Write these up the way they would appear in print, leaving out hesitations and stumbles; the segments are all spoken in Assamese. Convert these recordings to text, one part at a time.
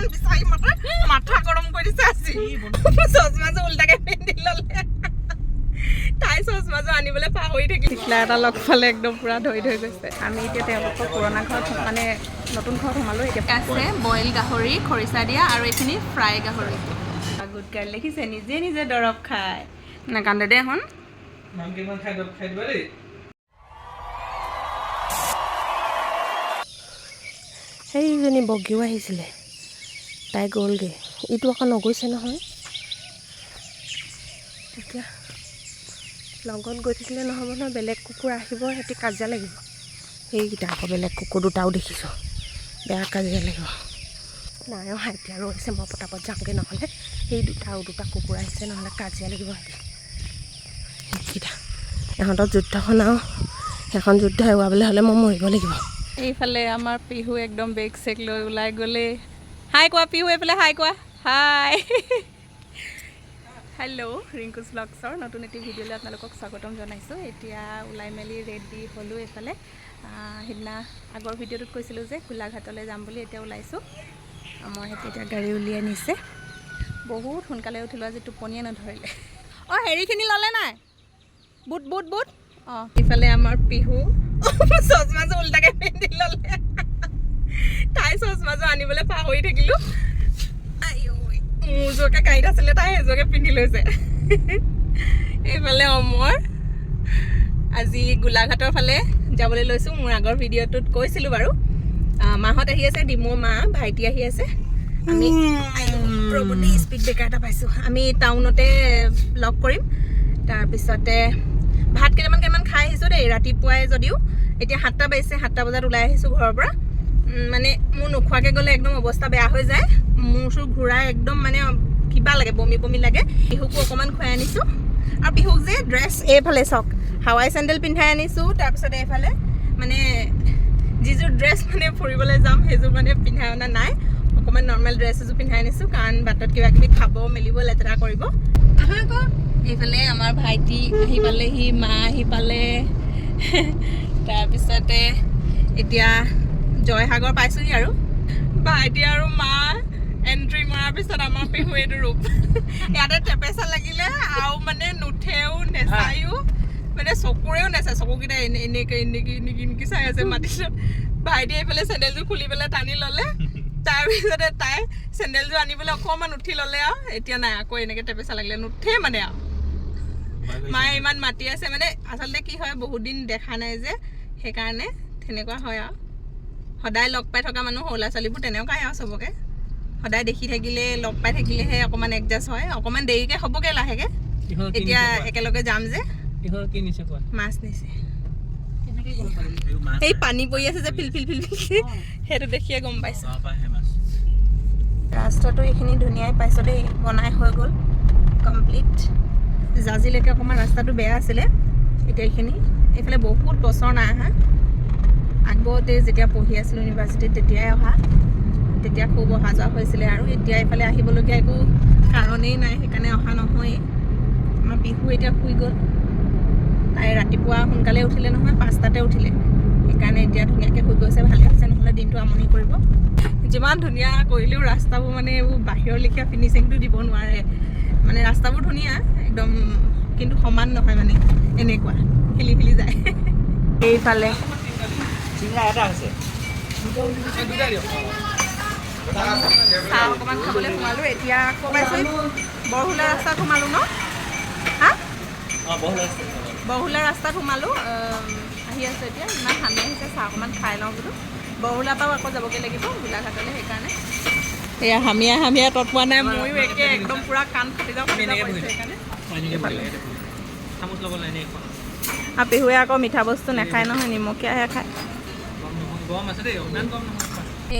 এখন বিচাৰি মাথা গৰম কৰি দিছে আজি চচমাযোৰ উল্টাকে পিন্ধি ল'লে তাই চচমাযোৰ আনিবলৈ পাহৰি থাকিল টিকলা এটা লগ পালে একদম পুৰা ধৰি গৈছে আমি এতিয়া তেওঁলোকৰ পুৰণা ঘৰত মানে নতুন ঘৰত সোমালোঁ এতিয়া আছে বইল গাহৰি খৰিচা দিয়া আৰু এইখিনি ফ্ৰাই গাহৰি গুড গাৰ্ল দেখিছে নিজে নিজে দৰৱ খায় নাকান্দে দে এখন সেইজনী বগীও আহিছিলে তাই গ'লগৈ ইটো আকৌ নগৈছে নহয় এতিয়া লগত গৈ থাকিলে নহ'ব নহয় বেলেগ কুকুৰ আহিব সিহঁতি কাজিয়া লাগিব সেইকেইটা আকৌ বেলেগ কুকুৰ দুটাও দেখিছোঁ বেয়া কাজিয়া লাগিব নাই অহা এতিয়া ৰৈছে মই পটাপট যামগৈ নহ'লে সেই দুটা কুকুৰ আহিছে নহ'লে কাজিয়া লাগিব সিহঁতি সেইকেইটা ইহঁতৰ যুদ্ধখন আৰু সেইখন যুদ্ধ হেৰুৱাবলৈ হ'লে মই মৰিব লাগিব এইফালে আমাৰ পিহু একদম বেগ চেক লৈ ওলাই গ'লে হাই কোৱা পিহু এইফালে হাই কোৱা হাই হেল্ল' ৰিংকুজ ব্লগছৰ নতুন এটি ভিডিঅ'লৈ আপোনালোকক স্বাগতম জনাইছোঁ এতিয়া ওলাই মেলি ৰেডি হ'লোঁ এইফালে সিদিনা আগৰ ভিডিঅ'টোত কৈছিলোঁ যে গোলাঘাটলৈ যাম বুলি এতিয়া ওলাইছোঁ মই সিহঁতে এতিয়া গাড়ী উলিয়াই নিছে বহুত সোনকালে উঠিলোঁ আজি টোপনিয়ে নধৰিলে অঁ হেৰিখিনি ল'লে নাই বুট বুট বুট অঁ ইফালে আমাৰ পিহু চচমাযোৰ উল্টাকে পিন্ধি ল'লে তাই চচমাযোৰ আনিবলৈ পাহৰি থাকিলোঁ মোৰযোৰকে কাঁইত আছিলে তাই এযোৰকে পিন্ধি লৈছে এইফালে অমৰ আজি গোলাঘাটৰ ফালে যাবলৈ লৈছোঁ মোৰ আগৰ ভিডিঅ'টোত কৈছিলোঁ বাৰু মাহঁত আহি আছে ডিমৌ মা ভাইটি আহি আছে আমি ৰবটি স্পীড ব্ৰেকাৰ এটা পাইছোঁ আমি টাউনতে লগ কৰিম তাৰপিছতে ভাত কেইটামান খাই আহিছোঁ দেই ৰাতিপুৱাই যদিও এতিয়া 7টা বাজিছে 7টা বজাত ওলাই আহিছোঁ ঘৰৰ পৰা মানে মোৰ নোখোৱাকৈ গ'লে একদম অৱস্থা বেয়া হৈ যায় মোৰ চুৰ ঘূৰাই একদম মানে কিবা লাগে বমি লাগে পিহুকো অকণমান খুৱাই আনিছোঁ আৰু পিহুক যে ড্ৰেছ এইফালে চাওক হাৱাই চেণ্ডেল পিন্ধাই আনিছোঁ তাৰপিছতে এইফালে মানে যিযোৰ ড্ৰেছ মানে ফুৰিবলৈ যাম সেইযোৰ মানে পিন্ধাই অনা নাই অকণমান নৰ্মেল ড্ৰেছ এযোৰ পিন্ধাই আনিছোঁ কাৰণ বাটত কিবা কিবি খাব মেলিব লেতেৰা কৰিব আহা আকৌ এইফালে আমাৰ ভাইটি আহি পালেহি মা আহি পালে তাৰপিছতে এতিয়া জয়সাগৰ পাইছোঁহি আৰু ভাইটি আৰু মা এণ্ট্ৰি মৰাৰ পিছত আমাৰ পিহু এইটো ৰূপ ইয়াতে টেপেচা লাগিলে আৰু মানে নুঠেও নেচায়ো মানে চকুৰেও নেচায় চকুকেইটা এনেকৈ চাই আছে মাটিত ভাইটি এইফালে চেণ্ডেলযোৰ খুলি পেলাই টানি ল'লে তাৰপিছতে তাই চেণ্ডেলযোৰ আনিবলৈ অকণমান উঠি ল'লে আৰু এতিয়া নাই আকৌ এনেকৈ টেপেচা লাগিলে নুঠে মানে আৰু মায়ে ইমান মাতি আছে মানে আচলতে কি হয় বহুত দিন দেখা নাই যে সেইকাৰণে তেনেকুৱা হয় আৰু সদায় লগ পাই থকা মানুহ সৰু ল'ৰা ছোৱালীবোৰ তেনেকুৱাই আৰু চবকে সদায় দেখি থাকিলে লগ পাই থাকিলেহে অকণমান এডজাষ্ট হয় অকণমান দেৰিকৈ হ'বগৈ লাহেকৈ এতিয়া একেলগে যাম যে মাছ নিছে এই পানী পৰি আছে যে ফিল সেইটো দেখিয়ে গম পাইছোঁ ৰাস্তাটো এইখিনি ধুনীয়াই পাইছোঁ দেই বনাই হৈ গ'ল কমপ্লিট জাজিলৈকে অকণমান ৰাস্তাটো বেয়া আছিলে এতিয়া এইখিনি এইফালে বহুত বছৰ নাই অহা আগতে যেতিয়া পঢ়ি আছিলোঁ ইউনিভাৰ্চিটিত তেতিয়াই অহা তেতিয়া খুব অহা যোৱা হৈছিলে আৰু এতিয়া এইফালে আহিবলগীয়া একো কাৰণেই নাই সেইকাৰণে অহা নহয়েই আমাৰ পিহু এতিয়া শুই গ'ল তাই ৰাতিপুৱা সোনকালে উঠিলে নহয় 5টাতে উঠিলে সেইকাৰণে এতিয়া ধুনীয়াকৈ শুই গৈছে ভালে হৈছে নহ'লে দিনটো আমনি কৰিব যিমান ধুনীয়া কৰিলেও ৰাস্তাবোৰ মানে এইবোৰ বাহিৰৰ লেখীয়া ফিনিচিংটো দিব নোৱাৰে মানে ৰাস্তাবোৰ ধুনীয়া একদম কিন্তু সমান নহয় মানে এনেকুৱা খেলি যায় এইফালে চাহ অকণমান খাবলৈ সোমালোঁ এতিয়া আকৌ পাইছোঁ বৰহুলা ৰাস্তাত সোমালোঁ ন হা বৰহুলা ৰাস্তাত সোমালোঁ আহি আছোঁ এতিয়া ইমান হামি আহিছে চাহ অকণমান খাই লওঁ বোলো বৰহুলাৰ পৰাও আকৌ যাবগৈ লাগিব গোলাঘাটলৈ সেইকাৰণে এয়া হামিয়াই তত পোৱা নাই ময়ো একে একদম পূৰা কাণ ফাটি যাওঁ সেইকাৰণে আৰু পিহুৱে আকৌ মিঠা বস্তু নাখায় নহয় নিমখীয়াহে খায়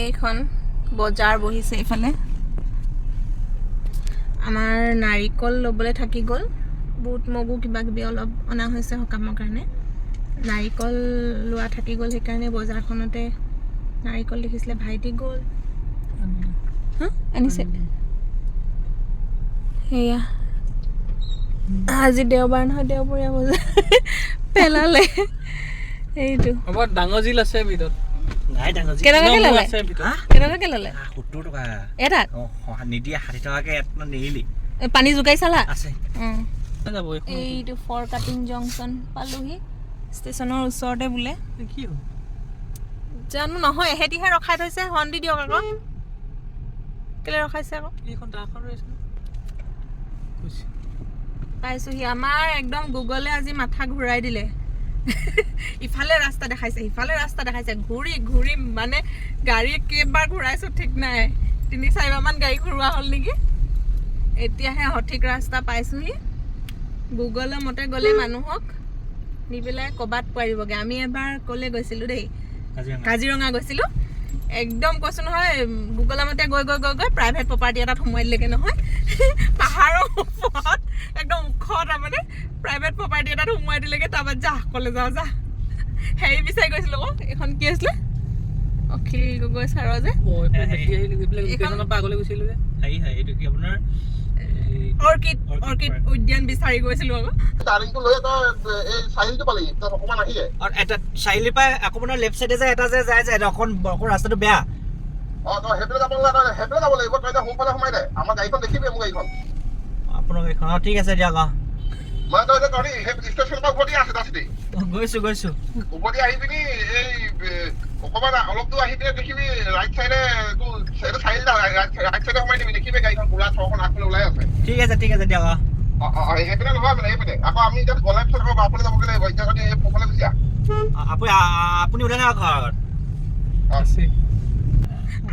এইখন বজাৰ বহিছে এইফালে আমাৰ নাৰিকল ল'বলৈ থাকি গ'ল বুট মগু কিবা কিবি অলপ অনা হৈছে সকামৰ কাৰণে নাৰিকল লোৱা থাকি গ'ল সেইকাৰণে বজাৰখনতে নাৰিকল দেখিছিলে ভাইটি গ'ল হা আনিছে সেয়া আজি দেওবাৰ নহয় দেওবৰীয়া বজাৰ পেলালে এইটো ডাঙৰ জিল আছে ভিতৰত নাই ডাঙৰ জি কেনেকৈ ল'লে কেনেকৈ ল'লে 70 টকা এটাত নিদিয়ে 60 টকাকে এটা নেৰিলি পানী যোগাই চালা আছে যাব এইটো ফৰ কাটিং জংচন পালোহি ষ্টেচনৰ ওচৰতে বোলে কি জানো নহয় এহেঁতিহে ৰখাই থৈছে হৰ্ণ দি দিয়ক আকৌ কেলে ৰখাইছে আকৌ এইখন দাখন ৰৈছে পাইছোহি আমাৰ একদম গুগলে আজি মাথা ঘূৰাই দিলে ইফালে ৰাস্তা দেখাইছে ঘূৰি ঘূৰি মানে গাড়ী কেইবাৰ ঘূৰাইছো ঠিক নাই 3-4 মান গাড়ী ঘূৰোৱা হ'ল নেকি এতিয়াহে সঠিক ৰাস্তা পাইছোহি গুগলৰ মতে গ'লে মানুহক নি পেলাই ক'বাত পাৰিবগৈ আমি এবাৰ ক'লে গৈছিলোঁ দেই কাজিৰঙা গৈছিলোঁ একদম কৈছোঁ নহয় গুগলৰ মতে গৈ প্ৰাইভেট প্ৰপাৰ্টি এটাত সোমাই দিলেগৈ নহয় পাহাৰৰ ওপৰত একদম ওখ তাৰমানে প্ৰাইভেট প্ৰপাৰ্টি এটাত সোমাই দিলেগৈ তাৰপৰা যা ক'লে যা হেৰি বিচাৰি গৈছিলোঁ আকৌ এইখন কি আছিলে অখিল গগৈ ছাৰৰ যে এইটো কি আপোনাৰ অৰ্কিড উদ্যান বিচাৰি গৈছিলোঁ আকৌ এটা চাৰিআলিৰ পৰা আপোনাৰ লেফ্ট চাইডে যায় এটা যে যায় অকণ ৰাস্তাটো বেয়া আপোনাৰ গাড়ীখন ঠিক আছে দিয়ক গৈছো উভতি আহি পিনি এই অকমান অলপ দূৰ আহি পিনে দেখিবি ৰাইট চাইডে ৰাইট চাইডে সোমাই দিবি দেখিবি গাড়ীখন ঘোঁৰা থৰখন আগফালে ওলাই আছে ঠিক আছে দিয়ক সেইপিনে নহয় মানে এইপিনে আকৌ আমি এতিয়া গ'লে পিছত আকৌ বাওঁফালে যাবগৈ লাগিব এতিয়া যদি এই সোঁফালে গুচি আহ আপুনি ওলাই না ঘৰত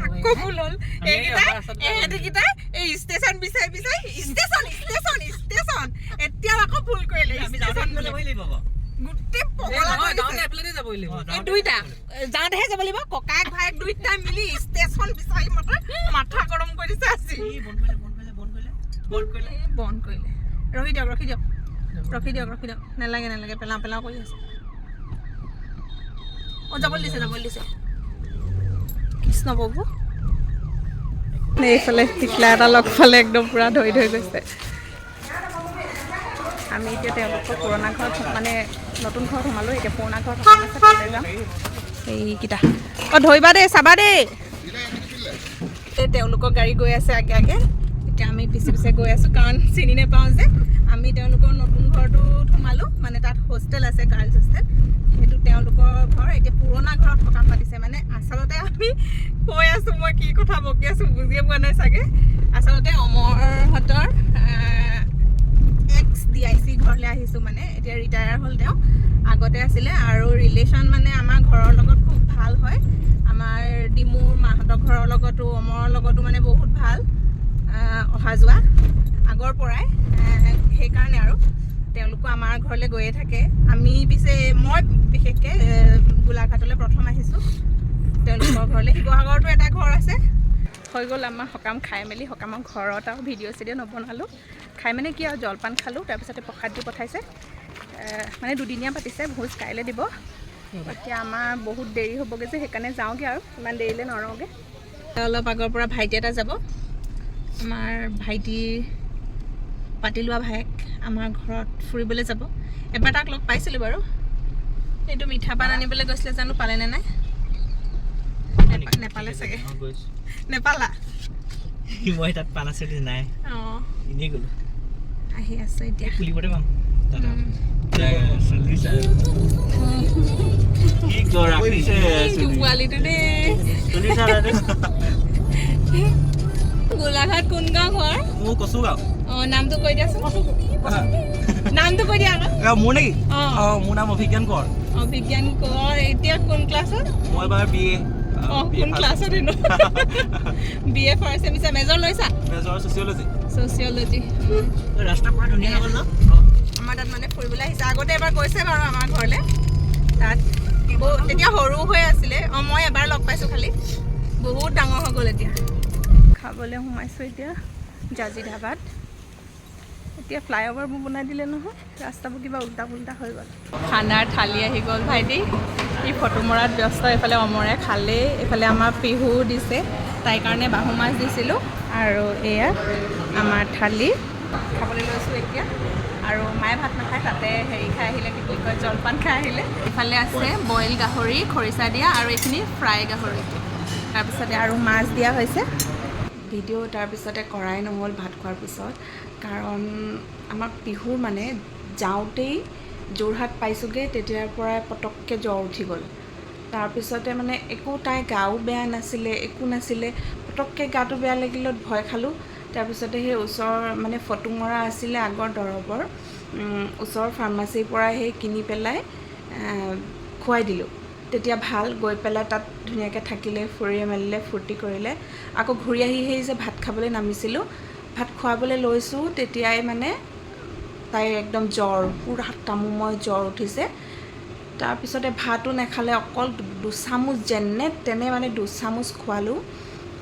আকৌ ভুল হ'ল এইকেইটা এই ষ্টেচন বিচাৰি ষ্টেচন এতিয়াও আকৌ ভুল কৰিলে গোটেই দুইটা যাওঁতেহে যাব লাগিব ককায়েক ভায়েক দুইটা মিলি ষ্টেচন বিচাৰি মাথা গৰম কৰি দিছে আজি বন্ধ কৰিলে ৰখি দিয়ক নালাগে পেলাও কৰি আছে যাবলৈ দিছে কৃষ্ণ প্ৰভু এইফালে টিকলা এটা লগ ফালে একদম পুৰা ধৰি গৈছে আমি এতিয়া তেওঁলোকৰ পুৰণা ঘৰত মানে নতুন ঘৰত সোমালোঁ এতিয়া পুৰণা ঘৰত যাম এইকেইটা ধৰিবা দেই চাবা দেই তেওঁলোকৰ গাড়ী গৈ আছে আগে এতিয়া আমি পিছে গৈ আছোঁ কাৰণ চিনি নাপাওঁ যে আমি তেওঁলোকৰ নতুন ঘৰটোত সোমালোঁ মানে তাত হোষ্টেল আছে গাৰ্লছ হোষ্টেল সেইটো তেওঁলোকৰ ঘৰ এতিয়া পুৰণা ঘৰত সকাম পাতিছে মানে আচলতে আমি কৈ আছোঁ মই কি কথা বকি আছোঁ বুজিয়ে পোৱা নাই চাগে আচলতে অমৰহঁতৰ DIC ঘৰলৈ আহিছোঁ মানে এতিয়া ৰিটায়াৰ হ'ল তেওঁ আগতে আছিলে আৰু ৰিলেশ্যন মানে আমাৰ ঘৰৰ লগত খুব ভাল হয় আমাৰ ডিমুৰ মাহঁতৰ ঘৰৰ লগতো অমৰৰ লগতো মানে বহুত ভাল অহা যোৱা আগৰ পৰাই সেইকাৰণে আৰু তেওঁলোকো আমাৰ ঘৰলৈ গৈয়ে থাকে আমি পিছে মই বিশেষকৈ গোলাঘাটলৈ প্ৰথম আহিছোঁ তেওঁলোকৰ ঘৰলৈ শিৱসাগৰতো এটা ঘৰ আছে হৈ গ'ল আমাৰ সকাম খাই মেলি সকামৰ ঘৰত আৰু ভিডিঅ' নবনালোঁ খাই মানে কি আৰু জলপান খালোঁ তাৰপিছতে প্ৰসাদ দি পঠাইছে মানে দুদিনীয়া পাতিছে ভোজ কাইলৈ দিব এতিয়া আমাৰ বহুত দেৰি হ'বগৈ যে সেইকাৰণে যাওঁগৈ আৰু ইমান দেৰিলৈ নৰওঁগৈ অলপ আগৰ পৰা ভাইটি এটা যাব আমাৰ ভাইটি পাতি লোৱা ভায়েক আমাৰ ঘৰত ফুৰিবলৈ যাব এবাৰ তাক লগ পাইছিলোঁ বাৰু এইটো মিঠা পান আনিবলৈ গৈছিলে জানো পালেনে নাই নেপালে চাগে নেপালা মই তাত পান আছে নাই এনেই গ'লো আহি আছে এতিয়া খুলিবতে পাম পোৱালিটো দেই গোলাঘাট কোন গাঁও ঘৰ মোৰ কচু গাঁও নামটো কৈ দিয়াচোন নামটো কৈ দিয়া আকৌ মোৰ নেকি মোৰ নাম অভিজ্ঞান কোঁৱৰ অভিজ্ঞান কোঁৱৰ এতিয়া কোন ক্লাছত মই এবাৰ BA কোন ক্লাছত হেনো BA ফাৰ্ষ্ট ছেমিষ্টাৰ মেজৰ লৈছা মেজৰ ছচিয়লজি ৰাস্তা পুৰা ধুনীয়া হ'ল ন আমাৰ তাত মানে ফুৰিবলৈ আহিছে আগতে এবাৰ গৈছে বাৰু আমাৰ ঘৰলৈ তাত তেতিয়া সৰু হৈ আছিলে মই এবাৰ লগ পাইছোঁ খালি বহুত ডাঙৰ হৈ গ'ল এতিয়া খাবলৈ সোমাইছোঁ এতিয়া জাজি ধাবাত এতিয়া ফ্লাইঅভাৰবোৰ বনাই দিলে নহয় ৰাস্তাবোৰ কিবা উল্টা পুল্টা হৈ গ'ল খানাৰ থালি আহি গ'ল ভাইটি ই ফটো মৰাত ব্যস্ত এইফালে অমৰে খালে এইফালে আমাৰ পিহু দিছে তাইৰ কাৰণে বাহু মাছ দিছিলোঁ আৰু এয়া আমাৰ থালি খাবলৈ লৈছোঁ এতিয়া আৰু মায়ে ভাত নাখায়, তাতে হেৰি খাই আহিলে, কি বুলি কয়, জলপান খাই আহিলে। ইফালে আছে বইল গাহৰি খৰিচা দিয়া আৰু এইখিনি ফ্ৰাই গাহৰি, তাৰপিছতে আৰু মাছ দিয়া হৈছে। ভিডিঅ' তাৰপিছতে কৰাই নহ'ল ভাত খোৱাৰ পিছত, কাৰণ আমাক বিহুৰ মানে যাওঁতেই যোৰহাট পাইছোঁগৈ, তেতিয়াৰ পৰাই পটককৈ জ্বৰ উঠি গ'ল। তাৰপিছতে মানে একো তাই গাও বেয়া নাছিলে, একো নাছিলে, পটককৈ গাটো বেয়া লাগিলত ভয় খালোঁ। তাৰপিছতে সেই ওচৰৰ মানে ফটো মৰা আছিলে আগৰ দৰৱৰ, ওচৰৰ ফাৰ্মাচীৰ পৰা সেই কিনি পেলাই খুৱাই দিলোঁ। তেতিয়া ভাল, গৈ পেলাই তাত ধুনীয়াকৈ থাকিলে, ফুৰি মেলিলে, ফূৰ্তি কৰিলে। আকৌ ঘূৰি আহি যে ভাত খাবলৈ নামিছিলোঁ, ভাত খুৱাবলৈ লৈছোঁ, তেতিয়াই মানে তাইৰ একদম জ্বৰ, পূৰা তামুময় জ্বৰ উঠিছে। তাৰপিছতে ভাতো নাখালে, অকল দুচামুচ যেনে তেনে মানে দুচামুচ খোৱালোঁ,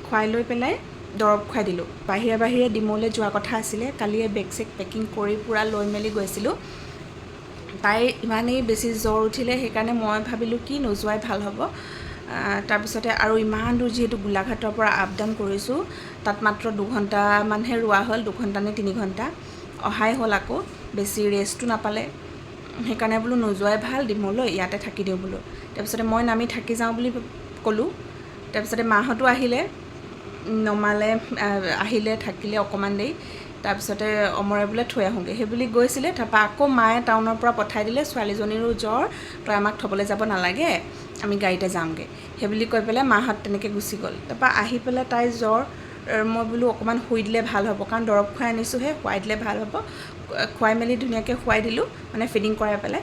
খুৱাই লৈ পেলাই দৰৱ খুৱাই দিলোঁ। বাহিৰে ডিমৌলৈ যোৱা কথা আছিলে, কালিয়ে বেগ চেগ পেকিং কৰি পূৰা লৈ মেলি গৈছিলোঁ। তাইৰ ইমানেই বেছি জ্বৰ উঠিলে, সেইকাৰণে মই ভাবিলোঁ কি নোযোৱাই ভাল হ'ব। তাৰপিছতে আৰু ইমান দূৰ যিহেতু গোলাঘাটৰ পৰা আপ ডাউন কৰিছোঁ, তাত মাত্ৰ 2 ঘণ্টামানহে ৰোৱা হ'ল, 2 ঘণ্টা নে 3 ঘণ্টা অহাই হ'ল, আকৌ বেছি ৰেষ্টটো নাপালে। সেইকাৰণে বোলো নোযোৱাই ভাল ডিমৌলৈ, ইয়াতে থাকি দিওঁ বোলো। তাৰপিছতে মই নামি থাকি যাওঁ বুলি ক'লোঁ। তাৰপিছতে মাহঁতো আহিলে, নমালে, আহিলে, থাকিলে অকণমান দেৰি। তাৰপিছতে অমৰে বোলে থৈ আহোঁগৈ, সেই বুলি গৈছিলে। তাৰপৰা আকৌ মায়ে টাউনৰ পৰা পঠাই দিলে, ছোৱালীজনীৰো জ্বৰ, তই আমাক থ'বলৈ যাব নালাগে, আমি গাড়ীতে যামগৈ, সেই বুলি কৈ পেলাই মাহঁত তেনেকৈ গুচি গ'ল। তাৰপৰা আহি পেলাই তাইৰ জ্বৰ, মই বোলো অকণমান শুই দিলে ভাল হ'ব, কাৰণ দৰৱ খুৱাই আনিছোঁহে, শুৱাই দিলে ভাল হ'ব। খুৱাই মেলি ধুনীয়াকৈ শুৱাই দিলোঁ, মানে ফিডিং কৰাই পেলাই।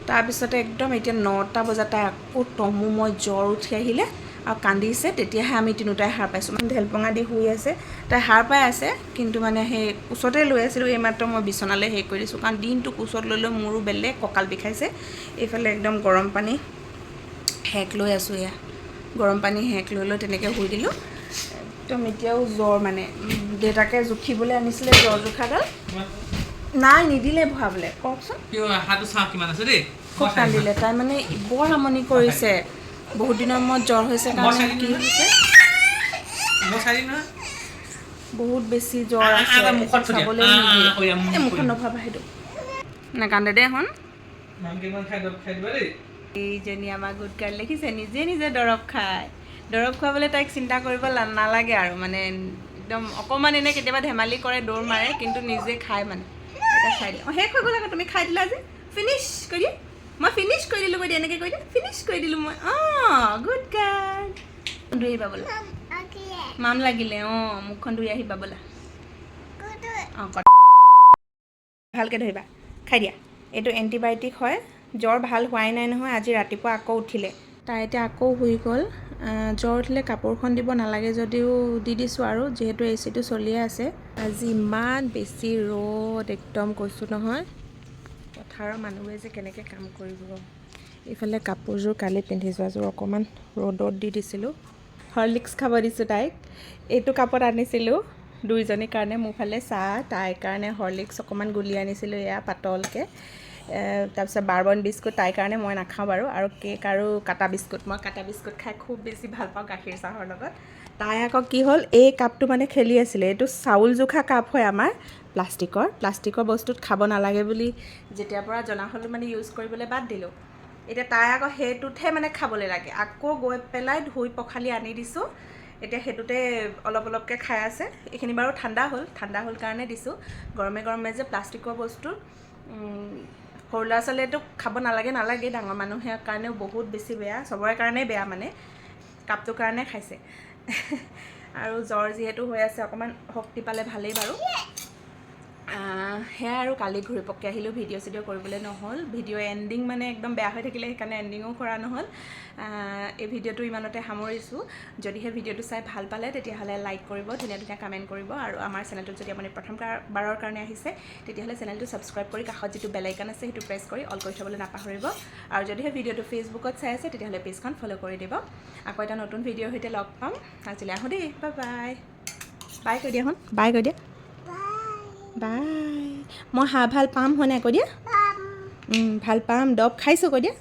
তাৰপিছতে একদম এতিয়া 9টা বজাত তাই আকৌ তমুময় জ্বৰ উঠি আহিলে আৰু কান্দিছে। তেতিয়াহে আমি তিনিওটাই সাৰ পাইছোঁ। মানে ঢেলপঙা দি শুই আছে, তাই সাৰ পাই আছে, কিন্তু মানে সেই কোচতে লৈ আছিলোঁ। এইমাত্ৰ মই বিচনালৈ হেৰি কৰি দিছোঁ, কাৰণ দিনটো কোচত লৈ লৈ মোৰো বেলেগ কঁকাল বিষাইছে। এইফালে একদম গৰম পানী হেক লৈ আছোঁ, এয়া গৰম পানী হেক লৈ লৈ তেনেকৈ শুই দিলোঁ। একদম এতিয়াও জ্বৰ, মানে দেউতাকে জুখিবলৈ আনিছিলে জ্বৰ জোখাডাল, নাই নিদিলে ভৰাবলৈ। কওকচোন, খুব কান্দিলে তাই, মানে বৰ আমনি কৰিছে। বহুত দিনৰ মূৰত জ্বৰ হৈছে কাৰণে কি হৈছে, বহুত বেছি জ্বৰ আছে, খাবলৈ নিদিয়ে। মুখখন নভৰাবা, সেইটো নাকান্দে দেই এখন। এইজনী আমাৰ গুড গাৰ্ল, দেখিছে নিজে নিজে দৰৱ খায়। দৰৱ খুৱাবলৈ তাইক চিন্তা কৰিব নালাগে আৰু, মানে একদম অকণমান এনে কেতিয়াবা ধেমালি কৰে, দৌৰ মাৰে, কিন্তু নিজে খায়। মানে এতিয়া খাই দিয়ে। শেষ হৈ গ'ল আকৌ, তুমি খাই দিলা যে, ফিনিছ কৰি দিয়া। মই ফিনিছ কৰি দিলোঁ, কৈ দিয়া, এনেকৈ কৈ দিয়া, ফিনিছ কৰি দিলোঁ মই। গুড গাৰ্ল, ধুই আহিবা বোলা, মাম লাগিলে। মুখখন ধুই আহিবা বোলা। ভালকৈ ধৰিবা, খাই দিয়া। এইটো এণ্টিবায়'টিক হয়, জ্বৰ ভাল হোৱাই নাই নহয়, আজি ৰাতিপুৱা আকৌ উঠিলে। তাই এতিয়া আকৌ শুই গ'ল। জ্বৰ উঠিলে কাপোৰখন দিব নালাগে যদিও দি দিছোঁ, আৰু যিহেতু এচিটো চলিয়ে আছে। আজি ইমান বেছি ৰ'দ, একদম কৈছোঁ নহয়, পথাৰৰ মানুহে যে কেনেকৈ কাম কৰিব। এইফালে কাপোৰযোৰ কালি পিন্ধি যোৱাযোৰ অকণমান ৰ'দত দি দিছিলোঁ। হৰলিক্স খাব দিছোঁ তাইক। এইটো কাপত আনিছিলোঁ দুইজনীৰ কাৰণে, মোৰ ফালে চাহ, তাইৰ কাৰণে হৰলিক্স অকণমান গুলি আনিছিলোঁ, এয়া পাতলকৈ। তাৰপিছত বাৰ্বন বিস্কুট তাইৰ কাৰণে, মই নাখাওঁ বাৰু, আৰু কেক আৰু কাটা বিস্কুট। মই কাটা বিস্কুট খাই খুব বেছি ভাল পাওঁ গাখীৰ চাহৰ লগত। তাই আকৌ কি হ'ল, এই কাপটো মানে খেলি আছিলে। এইটো চাউল জোখা কাপ হয় আমাৰ, প্লাষ্টিকৰ বস্তুত খাব নালাগে বুলি যেতিয়াৰ পৰা জনা হ'লোঁ, মানে ইউজ কৰিবলৈ বাদ দিলোঁ। এতিয়া তাই আকৌ সেইটোতহে মানে খাবলৈ লাগে। আকৌ গৈ পেলাই ধুই পখালি আনি দিছোঁ, এতিয়া সেইটোতে অলপ অলপকৈ খাই আছে। এইখিনি বাৰু ঠাণ্ডা হ'ল কাৰণে দিছোঁ। গৰমে গৰমে যে প্লাষ্টিকৰ বস্তু সৰু ল'ৰা ছোৱালীয়েতো খাব নালাগে, ডাঙৰ মানুহে কাৰণেও বহুত বেছি বেয়া, চবৰে কাৰণেই বেয়া, মানে কাপটোৰ কাৰণে খাইছে। আৰু জ্বৰ যিহেতু হৈ আছে, অকণমান শক্তি পালে ভালেই বাৰু। সেয়াই আৰু, কালি ঘূৰি পকি আহিলোঁ, ভিডিঅ' চিডিঅ' কৰিবলৈ নহ'ল। ভিডিঅ' এণ্ডিং মানে একদম বেয়া হৈ থাকিলে, সেইকাৰণে এণ্ডিঙো কৰা নহ'ল। এই ভিডিঅ'টো ইমানতে সামৰিছোঁ। যদিহে ভিডিঅ'টো চাই ভাল পালে, তেতিয়াহ'লে লাইক কৰিব, ধুনীয়া ধুনীয়া কমেণ্ট কৰিব, আৰু আমাৰ চেনেলটোত যদি আপুনি প্ৰথমবাৰৰ কাৰণে আহিছে, তেতিয়াহ'লে চেনেলটো ছাবস্ক্ৰাইব কৰি কাষত যিটো বেল আইকন আছে, সেইটো প্ৰেছ কৰি অল কৰি থ'বলৈ নাপাহৰিব। আৰু যদিহে ভিডিঅ'টো ফেচবুকত চাই আছে, তেতিয়াহ'লে পেজখন ফ'ল' কৰি দিব। আকৌ এটা নতুন ভিডিঅ'ৰ সৈতে লগ পাম। আজিলৈ আহোঁ দেই, বাই বাই কৈ দিয়া, বাই কৈ দিয়া, বাই। মই ভাল পাম, হয় নাই কৈ দিয়া, ভাল পাম, দৰৱ খাইছোঁ কৈ দিয়া।